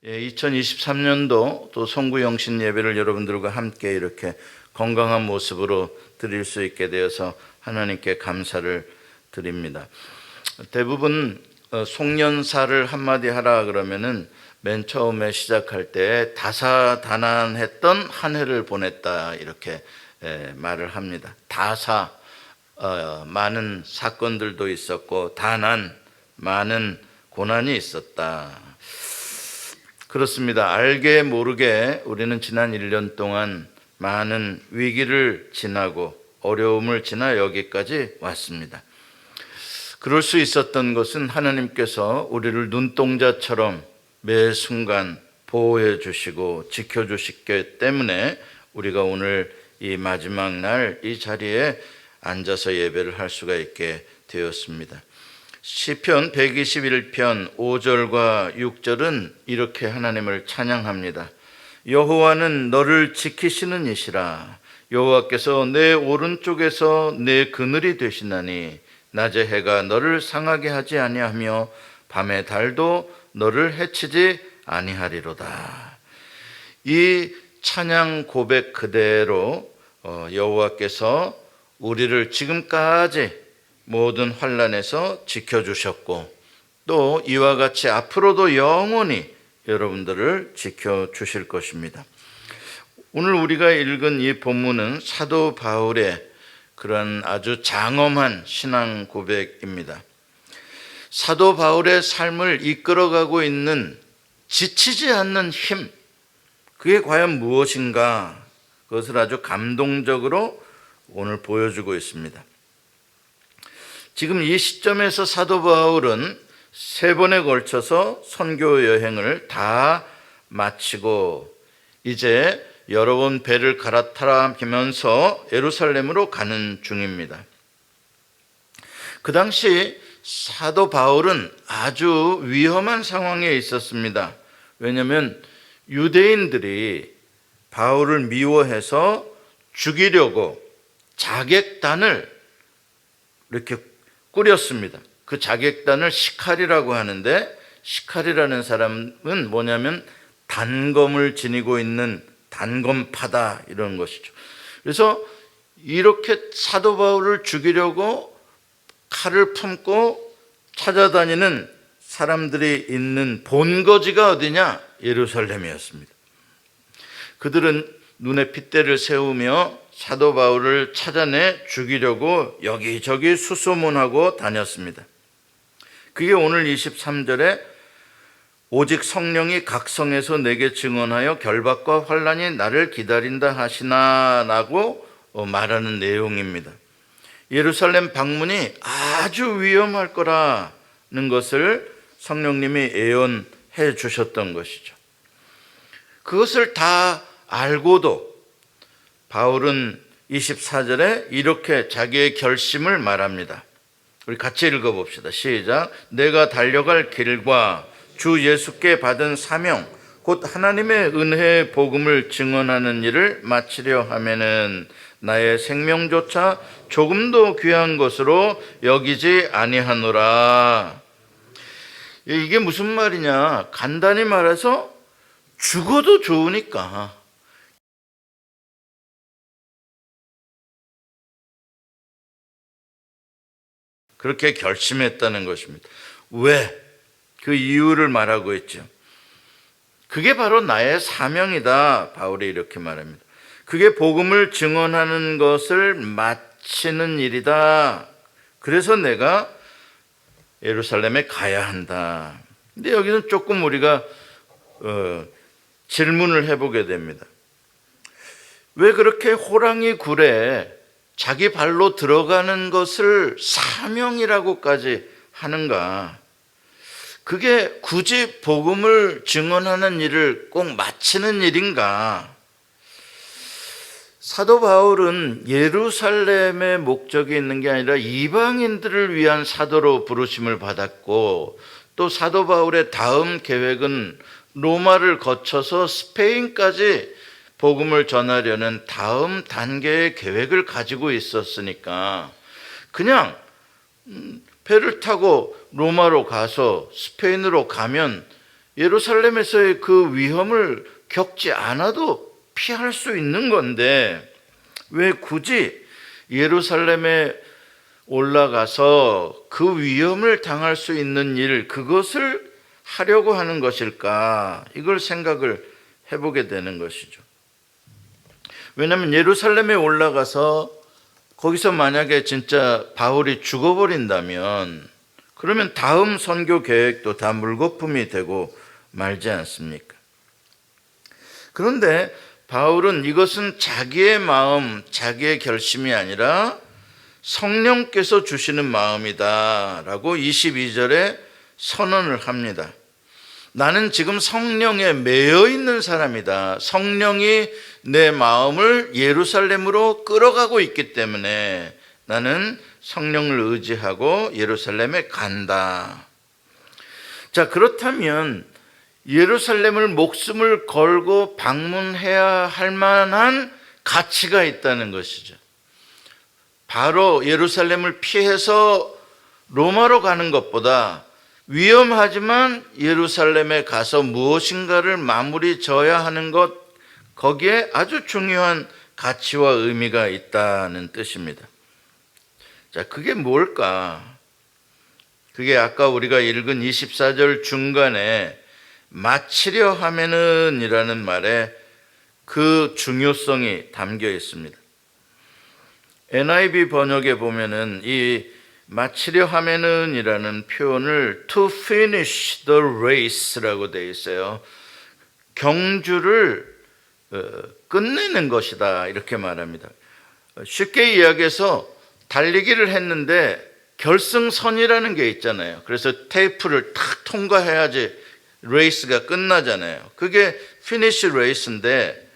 2023년도 또 송구영신 예배를 여러분들과 함께 이렇게 건강한 모습으로 드릴 수 있게 되어서 하나님께 감사를 드립니다. 대부분 송년사를 한마디 하라 그러면은 맨 처음에 시작할 때 다사다난했던 한 해를 보냈다 이렇게 말을 합니다. 다사 많은 사건들도 있었고 다난 많은 고난이 있었다. 그렇습니다. 알게 모르게 우리는 지난 1년 동안 많은 위기를 지나고 어려움을 지나 여기까지 왔습니다. 그럴 수 있었던 것은 하나님께서 우리를 눈동자처럼 매 순간 보호해 주시고 지켜 주시기 때문에 우리가 오늘 이 마지막 날 이 자리에 앉아서 예배를 할 수가 있게 되었습니다. 시편 121편 5절과 6절은 이렇게 하나님을 찬양합니다. 여호와는 너를 지키시는 이시라. 여호와께서 내 오른쪽에서 내 그늘이 되시나니 낮에 해가 너를 상하게 하지 아니하며 밤에 달도 너를 해치지 아니하리로다. 이 찬양 고백 그대로 여호와께서 우리를 지금까지 모든 환난에서 지켜주셨고 또 이와 같이 앞으로도 영원히 여러분들을 지켜주실 것입니다. 오늘 우리가 읽은 이 본문은 사도 바울의 그런 아주 장엄한 신앙 고백입니다. 사도 바울의 삶을 이끌어가고 있는 지치지 않는 힘, 그게 과연 무엇인가? 그것을 아주 감동적으로 오늘 보여주고 있습니다. 지금 이 시점에서 사도 바울은 3번에 걸쳐서 선교 여행을 다 마치고 이제 여러 번 배를 갈아타면서 예루살렘으로 가는 중입니다. 그 당시 사도 바울은 아주 위험한 상황에 있었습니다. 왜냐하면 유대인들이 바울을 미워해서 죽이려고 자객단을 이렇게 꾸렸습니다. 그 자객단을 시칼이라고 하는데, 시칼이라는 사람은 뭐냐면 단검을 지니고 있는 단검파다 이런 것이죠. 그래서 이렇게 사도 바울을 죽이려고 칼을 품고 찾아다니는 사람들이 있는 본거지가 어디냐? 예루살렘이었습니다. 그들은 눈에 핏대를 세우며 사도 바울을 찾아내 죽이려고 여기저기 수소문하고 다녔습니다. 그게 오늘 23절에 오직 성령이 각성해서 내게 증언하여 결박과 환난이 나를 기다린다 하시나 라고 말하는 내용입니다. 예루살렘 방문이 아주 위험할 거라는 것을 성령님이 예언해 주셨던 것이죠. 그것을 다 알고도 바울은 24절에 이렇게 자기의 결심을 말합니다. 우리 같이 읽어봅시다. 시작. 내가 달려갈 길과 주 예수께 받은 사명 곧 하나님의 은혜의 복음을 증언하는 일을 마치려 하면은 나의 생명조차 조금도 귀한 것으로 여기지 아니하노라. 이게 무슨 말이냐? 간단히 말해서 죽어도 좋으니까 그렇게 결심했다는 것입니다. 왜? 그 이유를 말하고 있죠. 그게 바로 나의 사명이다. 바울이 이렇게 말합니다. 그게 복음을 증언하는 것을 마치는 일이다. 그래서 내가 예루살렘에 가야 한다. 근데 여기는 조금 우리가 질문을 해보게 됩니다. 왜 그렇게 호랑이 굴에 자기 발로 들어가는 것을 사명이라고까지 하는가? 그게 굳이 복음을 증언하는 일을 꼭 마치는 일인가? 사도 바울은 예루살렘의 목적이 있는 게 아니라 이방인들을 위한 사도로 부르심을 받았고 또 사도 바울의 다음 계획은 로마를 거쳐서 스페인까지 복음을 전하려는 다음 단계의 계획을 가지고 있었으니까 그냥 배를 타고 로마로 가서 스페인으로 가면 예루살렘에서의 그 위험을 겪지 않아도 피할 수 있는 건데 왜 굳이 예루살렘에 올라가서 그 위험을 당할 수 있는 일, 그것을 하려고 하는 것일까? 이걸 생각을 해보게 되는 것이죠. 왜냐하면 예루살렘에 올라가서 거기서 만약에 진짜 바울이 죽어버린다면 그러면 다음 선교 계획도 다 물거품이 되고 말지 않습니까? 그런데 바울은 이것은 자기의 마음, 자기의 결심이 아니라 성령께서 주시는 마음이다 라고 22절에 선언을 합니다. 나는 지금 성령에 매여 있는 사람이다. 성령이 내 마음을 예루살렘으로 끌어가고 있기 때문에 나는 성령을 의지하고 예루살렘에 간다. 자, 그렇다면 예루살렘을 목숨을 걸고 방문해야 할 만한 가치가 있다는 것이죠. 바로 예루살렘을 피해서 로마로 가는 것보다 위험하지만 예루살렘에 가서 무엇인가를 마무리 져야 하는 것, 거기에 아주 중요한 가치와 의미가 있다는 뜻입니다. 자, 그게 뭘까? 그게 아까 우리가 읽은 24절 중간에 마치려 하면은 이라는 말에 그 중요성이 담겨 있습니다. NIV 번역에 보면은 이 마치려 하면은 이라는 표현을 to finish the race라고 되어 있어요. 경주를 끝내는 것이다 이렇게 말합니다. 쉽게 이야기해서 달리기를 했는데 결승선이라는 게 있잖아요. 그래서 테이프를 탁 통과해야지 레이스가 끝나잖아요. 그게 피니시 레이스인데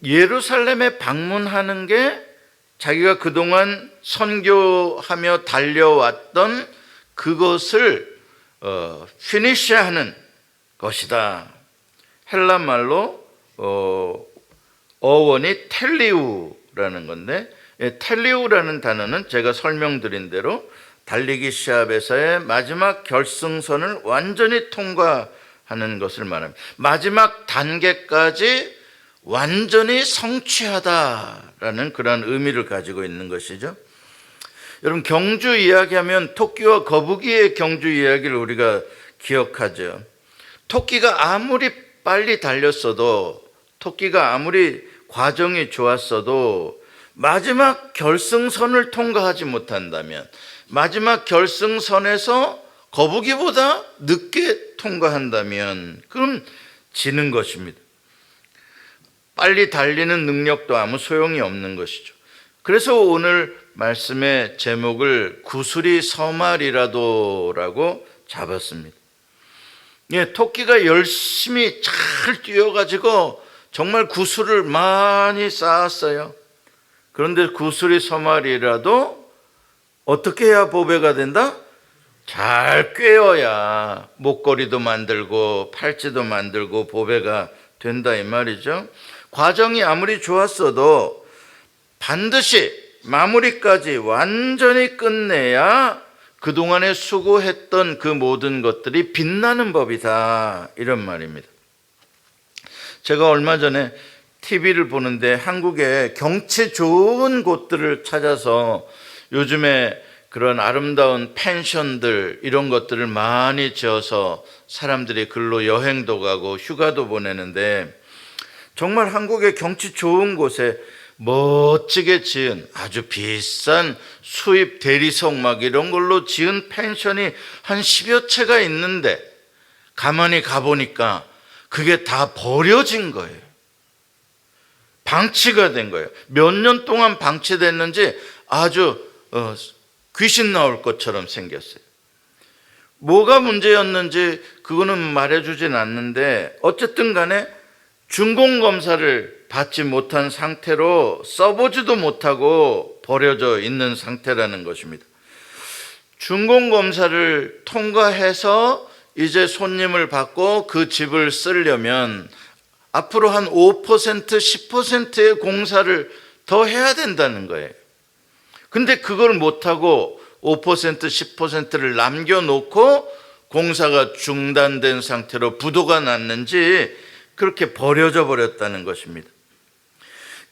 예루살렘에 방문하는 게 자기가 그동안 선교하며 달려왔던 그것을 피니시하는 것이다. 헬라 말로 어원이 텔리우라는 건데, 텔리우라는 단어는 제가 설명드린 대로 달리기 시합에서의 마지막 결승선을 완전히 통과하는 것을 말합니다. 마지막 단계까지 완전히 성취하다라는 그런 의미를 가지고 있는 것이죠. 여러분, 경주 이야기하면 토끼와 거북이의 경주 이야기를 우리가 기억하죠. 토끼가 아무리 빨리 달렸어도, 토끼가 아무리 과정이 좋았어도 마지막 결승선을 통과하지 못한다면, 마지막 결승선에서 거북이보다 늦게 통과한다면 그럼 지는 것입니다. 빨리 달리는 능력도 아무 소용이 없는 것이죠. 그래서 오늘 말씀의 제목을 구슬이 서말이라도라고 잡았습니다. 예, 토끼가 열심히 잘 뛰어가지고 정말 구슬을 많이 쌓았어요. 그런데 구슬이 서말이라도 어떻게 해야 보배가 된다? 잘 꿰어야 목걸이도 만들고 팔찌도 만들고 보배가 된다 이 말이죠. 과정이 아무리 좋았어도 반드시 마무리까지 완전히 끝내야 그동안에 수고했던 그 모든 것들이 빛나는 법이다 이런 말입니다. 제가 얼마 전에 TV를 보는데 한국에 경치 좋은 곳들을 찾아서 요즘에 그런 아름다운 펜션들 이런 것들을 많이 지어서 사람들이 글로 여행도 가고 휴가도 보내는데, 정말 한국의 경치 좋은 곳에 멋지게 지은 아주 비싼 수입 대리석 막 이런 걸로 지은 펜션이 한 10여 채가 있는데 가만히 가보니까 그게 다 버려진 거예요. 방치가 된 거예요. 몇 년 동안 방치됐는지 아주 귀신 나올 것처럼 생겼어요. 뭐가 문제였는지 그거는 말해주진 않는데 어쨌든 간에 준공검사를 받지 못한 상태로 써보지도 못하고 버려져 있는 상태라는 것입니다. 준공검사를 통과해서 이제 손님을 받고 그 집을 쓰려면 앞으로 한 5%, 10%의 공사를 더 해야 된다는 거예요. 근데 그걸 못하고 5%, 10%를 남겨놓고 공사가 중단된 상태로 부도가 났는지 그렇게 버려져 버렸다는 것입니다.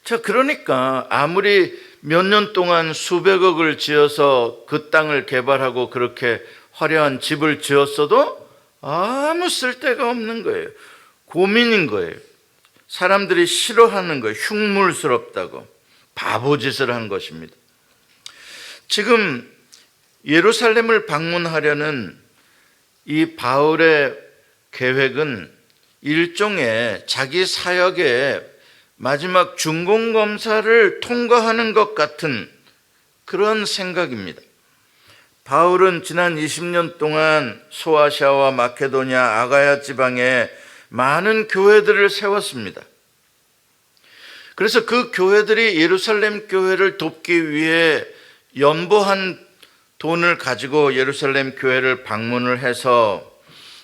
자, 그러니까 아무리 몇 년 동안 수백억을 지어서 그 땅을 개발하고 그렇게 화려한 집을 지었어도 아무 쓸데가 없는 거예요. 고민인 거예요. 사람들이 싫어하는 거예요. 흉물스럽다고. 바보짓을 한 것입니다. 지금 예루살렘을 방문하려는 이 바울의 계획은 일종의 자기 사역의 마지막 준공검사를 통과하는 것 같은 그런 생각입니다. 바울은 지난 20년 동안 소아시아와 마케도니아, 아가야 지방에 많은 교회들을 세웠습니다. 그래서 그 교회들이 예루살렘 교회를 돕기 위해 연보한 돈을 가지고 예루살렘 교회를 방문을 해서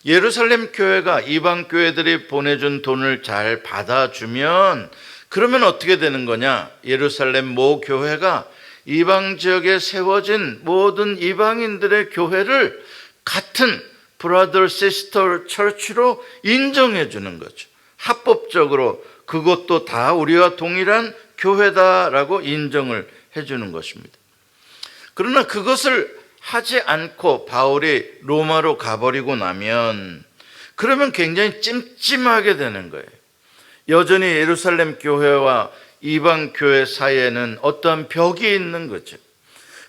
예루살렘 교회가 이방 교회들이 보내준 돈을 잘 받아주면 그러면 어떻게 되는 거냐? 예루살렘 모 교회가 이방 지역에 세워진 모든 이방인들의 교회를 같은 브라더 시스터 처치로 인정해 주는 거죠. 합법적으로 그것도 다 우리와 동일한 교회다라고 인정을 해 주는 것입니다. 그러나 그것을 하지 않고 바울이 로마로 가버리고 나면 그러면 굉장히 찜찜하게 되는 거예요. 여전히 예루살렘 교회와 이방 교회 사이에는 어떠한 벽이 있는 거죠.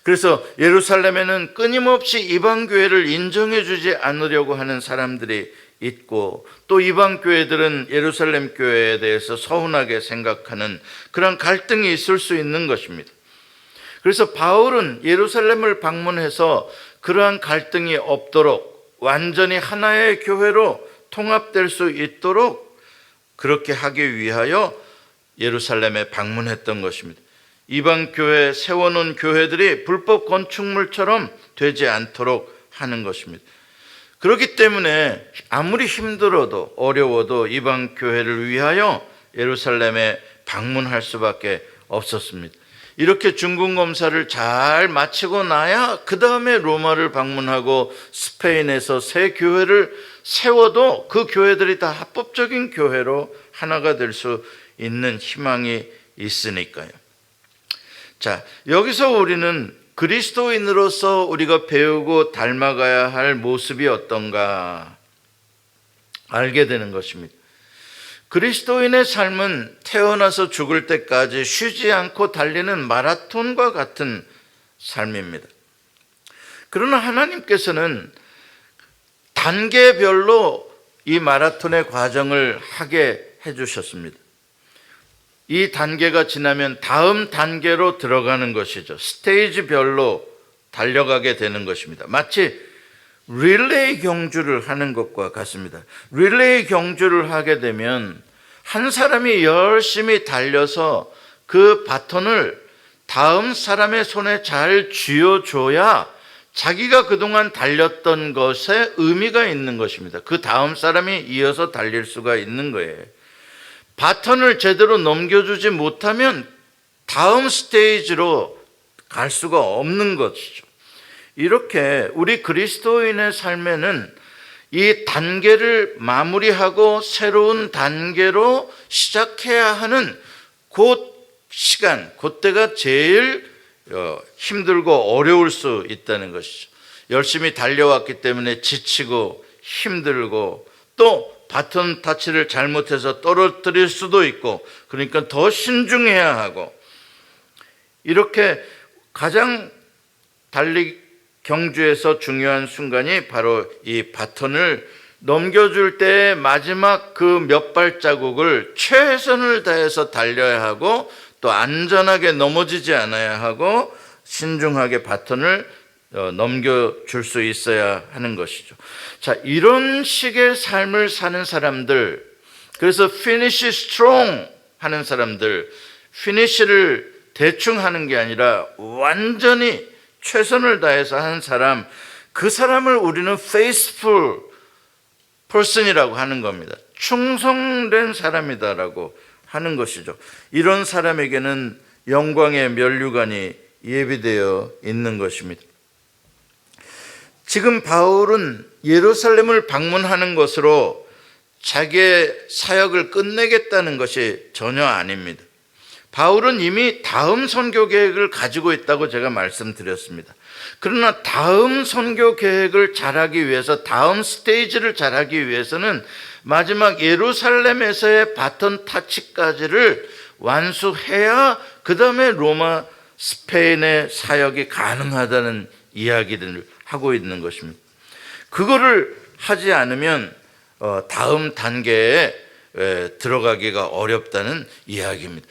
그래서 예루살렘에는 끊임없이 이방 교회를 인정해 주지 않으려고 하는 사람들이 있고 또 이방 교회들은 예루살렘 교회에 대해서 서운하게 생각하는 그런 갈등이 있을 수 있는 것입니다. 그래서 바울은 예루살렘을 방문해서 그러한 갈등이 없도록 완전히 하나의 교회로 통합될 수 있도록 그렇게 하기 위하여 예루살렘에 방문했던 것입니다. 이방 교회 세워놓은 교회들이 불법 건축물처럼 되지 않도록 하는 것입니다. 그렇기 때문에 아무리 힘들어도 어려워도 이방 교회를 위하여 예루살렘에 방문할 수밖에 없었습니다. 이렇게 준공검사를 잘 마치고 나야 그 다음에 로마를 방문하고 스페인에서 새 교회를 세워도 그 교회들이 다 합법적인 교회로 하나가 될 수 있는 희망이 있으니까요. 자, 여기서 우리는 그리스도인으로서 우리가 배우고 닮아가야 할 모습이 어떤가 알게 되는 것입니다. 그리스도인의 삶은 태어나서 죽을 때까지 쉬지 않고 달리는 마라톤과 같은 삶입니다. 그러나 하나님께서는 단계별로 이 마라톤의 과정을 하게 해주셨습니다. 이 단계가 지나면 다음 단계로 들어가는 것이죠. 스테이지별로 달려가게 되는 것입니다. 마치 릴레이 경주를 하는 것과 같습니다. 릴레이 경주를 하게 되면 한 사람이 열심히 달려서 그 바톤을 다음 사람의 손에 잘 쥐어줘야 자기가 그동안 달렸던 것에 의미가 있는 것입니다. 그 다음 사람이 이어서 달릴 수가 있는 거예요. 바톤을 제대로 넘겨주지 못하면 다음 스테이지로 갈 수가 없는 것이죠. 이렇게 우리 그리스도인의 삶에는 이 단계를 마무리하고 새로운 단계로 시작해야 하는 그 시간, 그때가 제일 힘들고 어려울 수 있다는 것이죠. 열심히 달려왔기 때문에 지치고 힘들고 또 바톤 타치를 잘못해서 떨어뜨릴 수도 있고 그러니까 더 신중해야 하고 이렇게 가장 달리 경주에서 중요한 순간이 바로 이 바톤을 넘겨줄 때의 마지막 그 몇 발자국을 최선을 다해서 달려야 하고 또 안전하게 넘어지지 않아야 하고 신중하게 바톤을 넘겨줄 수 있어야 하는 것이죠. 자, 이런 식의 삶을 사는 사람들, 그래서 finish strong 하는 사람들, finish를 대충 하는 게 아니라 완전히 최선을 다해서 하는 사람, 그 사람을 우리는 faithful person이라고 하는 겁니다. 충성된 사람이다라고 하는 것이죠. 이런 사람에게는 영광의 면류관이 예비되어 있는 것입니다. 지금 바울은 예루살렘을 방문하는 것으로 자기의 사역을 끝내겠다는 것이 전혀 아닙니다. 바울은 이미 다음 선교 계획을 가지고 있다고 제가 말씀드렸습니다. 그러나 다음 선교 계획을 잘하기 위해서, 다음 스테이지를 잘하기 위해서는 마지막 예루살렘에서의 바톤 타치까지를 완수해야 그 다음에 로마, 스페인의 사역이 가능하다는 이야기들을 하고 있는 것입니다. 그거를 하지 않으면 다음 단계에 들어가기가 어렵다는 이야기입니다.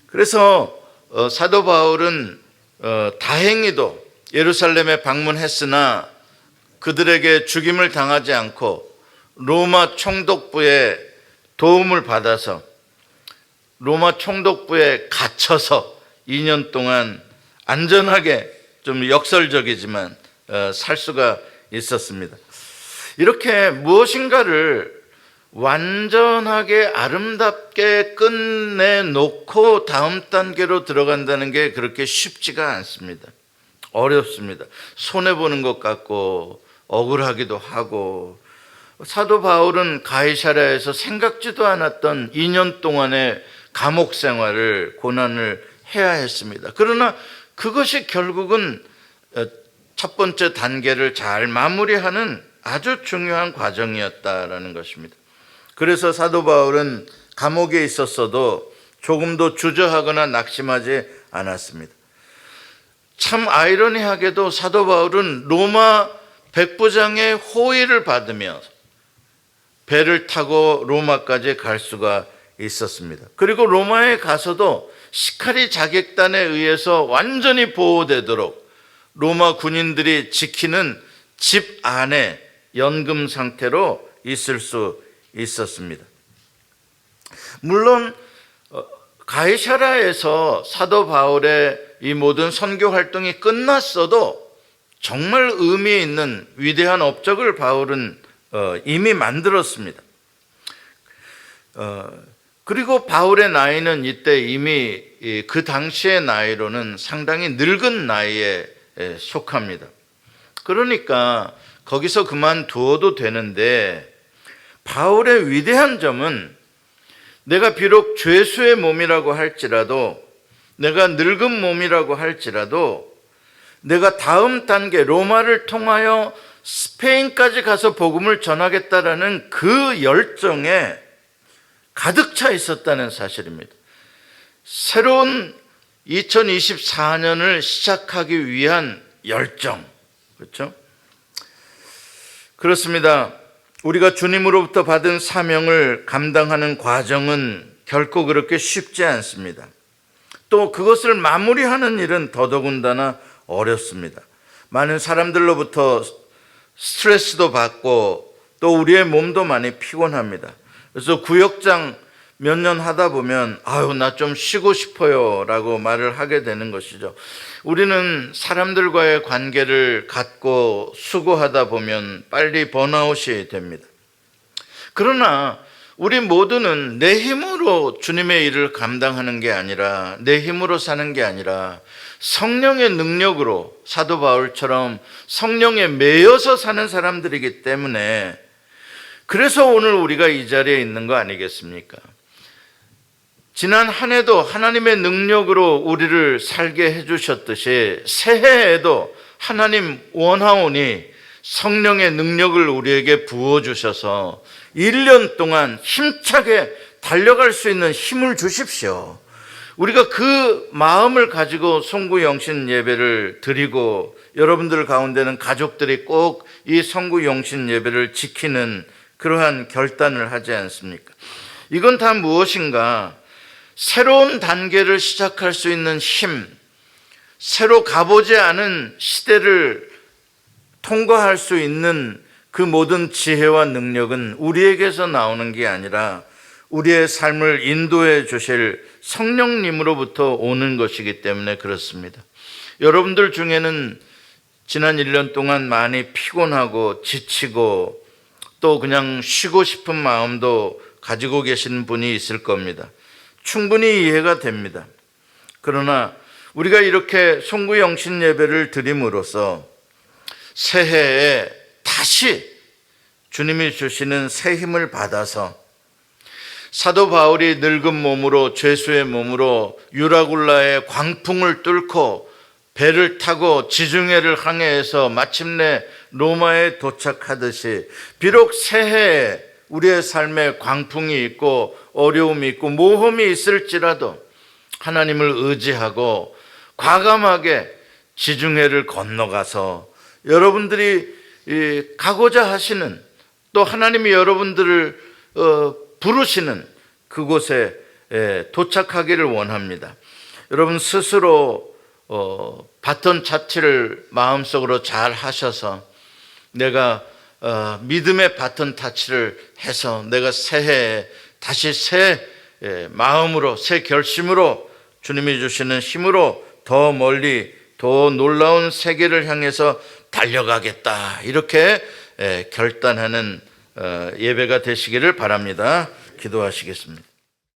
그래서 사도 바울은 다행히도 예루살렘에 방문했으나 그들에게 죽임을 당하지 않고 로마 총독부의 도움을 받아서 로마 총독부에 갇혀서 2년 동안 안전하게, 좀 역설적이지만 살 수가 있었습니다. 이렇게 무엇인가를 완전하게 아름답게 끝내놓고 다음 단계로 들어간다는 게 그렇게 쉽지가 않습니다. 어렵습니다. 손해보는 것 같고 억울하기도 하고. 사도 바울은 가이사랴에서 생각지도 않았던 2년 동안의 감옥 생활을, 고난을 해야 했습니다. 그러나 그것이 결국은 첫 번째 단계를 잘 마무리하는 아주 중요한 과정이었다라는 것입니다. 그래서 사도 바울은 감옥에 있었어도 조금도 주저하거나 낙심하지 않았습니다. 참 아이러니하게도 사도 바울은 로마 백부장의 호의를 받으며 배를 타고 로마까지 갈 수가 있었습니다. 그리고 로마에 가서도 시카리 자객단에 의해서 완전히 보호되도록 로마 군인들이 지키는 집 안에 연금 상태로 있을 수 있었습니다. 물론 가이사랴에서 사도 바울의 이 모든 선교 활동이 끝났어도 정말 의미 있는 위대한 업적을 바울은 이미 만들었습니다. 그리고 바울의 나이는 이때 이미 그 당시의 나이로는 상당히 늙은 나이에 속합니다. 그러니까 거기서 그만두어도 되는데, 바울의 위대한 점은 내가 비록 죄수의 몸이라고 할지라도, 내가 늙은 몸이라고 할지라도, 내가 다음 단계 로마를 통하여 스페인까지 가서 복음을 전하겠다라는 그 열정에 가득 차 있었다는 사실입니다. 새로운 2024년을 시작하기 위한 열정, 그렇죠? 그렇습니다. 우리가 주님으로부터 받은 사명을 감당하는 과정은 결코 그렇게 쉽지 않습니다. 또 그것을 마무리하는 일은 더더군다나 어렵습니다. 많은 사람들로부터 스트레스도 받고 또 우리의 몸도 많이 피곤합니다. 그래서 구역장 몇 년 하다 보면 아유, 나 좀 쉬고 싶어요 라고 말을 하게 되는 것이죠. 우리는 사람들과의 관계를 갖고 수고하다 보면 빨리 번아웃이 됩니다. 그러나 우리 모두는 내 힘으로 주님의 일을 감당하는 게 아니라, 내 힘으로 사는 게 아니라 성령의 능력으로, 사도 바울처럼 성령에 매여서 사는 사람들이기 때문에, 그래서 오늘 우리가 이 자리에 있는 거 아니겠습니까? 지난 한 해도 하나님의 능력으로 우리를 살게 해주셨듯이 새해에도 하나님 원하오니 성령의 능력을 우리에게 부어주셔서 1년 동안 힘차게 달려갈 수 있는 힘을 주십시오. 우리가 그 마음을 가지고 송구영신 예배를 드리고, 여러분들 가운데는 가족들이 꼭 이 송구영신 예배를 지키는 그러한 결단을 하지 않습니까? 이건 다 무엇인가? 새로운 단계를 시작할 수 있는 힘, 새로 가보지 않은 시대를 통과할 수 있는 그 모든 지혜와 능력은 우리에게서 나오는 게 아니라 우리의 삶을 인도해 주실 성령님으로부터 오는 것이기 때문에 그렇습니다. 여러분들 중에는 지난 1년 동안 많이 피곤하고 지치고 또 그냥 쉬고 싶은 마음도 가지고 계신 분이 있을 겁니다. 충분히 이해가 됩니다. 그러나 우리가 이렇게 송구영신 예배를 드림으로써 새해에 다시 주님이 주시는 새 힘을 받아서 사도 바울이 늙은 몸으로 죄수의 몸으로 유라굴라의 광풍을 뚫고 배를 타고 지중해를 항해해서 마침내 로마에 도착하듯이 비록 새해에 우리의 삶에 광풍이 있고 어려움이 있고 모험이 있을지라도 하나님을 의지하고 과감하게 지중해를 건너가서 여러분들이 가고자 하시는 또 하나님이 여러분들을 부르시는 그곳에 도착하기를 원합니다. 여러분 스스로 바톤 타치를 마음속으로 잘 하셔서 내가 믿음의 바톤 타치를 해서 내가 새해에 다시 새 마음으로 새 결심으로 주님이 주시는 힘으로 더 멀리 더 놀라운 세계를 향해서 달려가겠다 이렇게 결단하는 예배가 되시기를 바랍니다. 기도하시겠습니다.